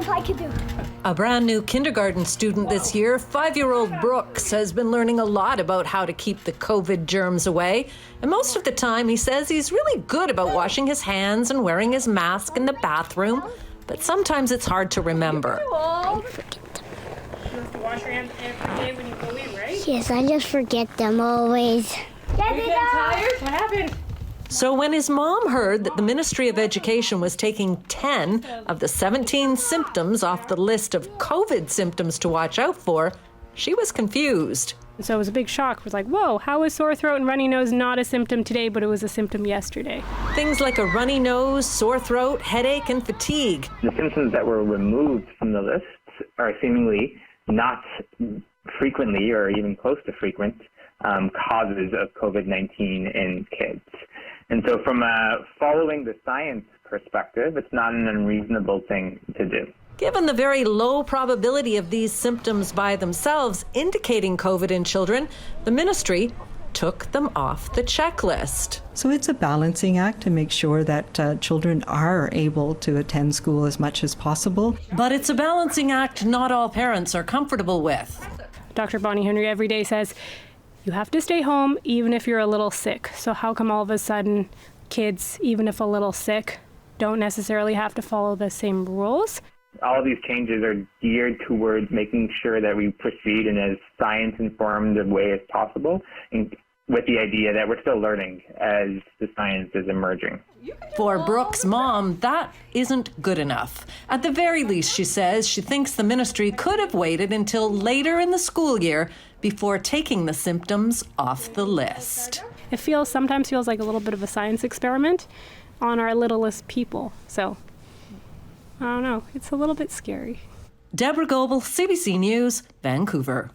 jump I can do. A brand new kindergarten student this year, 5-year-old Brooks, has been learning a lot about how to keep the COVID germs away. And most of the time, he says he's really good about washing his hands and wearing his mask in the bathroom. But sometimes it's hard to remember. You have to wash your hands every day when you go in, right? Yes, I just forget them always. Are you getting tired? What happened? So when his mom heard that the Ministry of Education was taking 10 of the 17 symptoms off the list of COVID symptoms to watch out for, she was confused. So it was a big shock. It was like, whoa, how is sore throat and runny nose not a symptom today, but it was a symptom yesterday? Things like a runny nose, sore throat, headache, and fatigue. The symptoms that were removed from the list are seemingly not frequently or even close to frequent causes of COVID-19 in kids. And so from a following the science perspective, it's not an unreasonable thing to do. Given the very low probability of these symptoms by themselves indicating COVID in children, the ministry took them off the checklist. So it's a balancing act to make sure that children are able to attend school as much as possible. But it's a balancing act not all parents are comfortable with. Dr. Bonnie Henry every day says, you have to stay home even if you're a little sick. So how come all of a sudden kids, even if a little sick, don't necessarily have to follow the same rules? All of these changes are geared towards making sure that we proceed in as science-informed a way as possible, and with the idea that we're still learning as the science is emerging. For Brooks' mom, that isn't good enough. At the very least, she says, she thinks the ministry could have waited until later in the school year before taking the symptoms off the list. It sometimes feels like a little bit of a science experiment on our littlest people. So, I don't know, it's a little bit scary. Deborah Goebel, CBC News, Vancouver.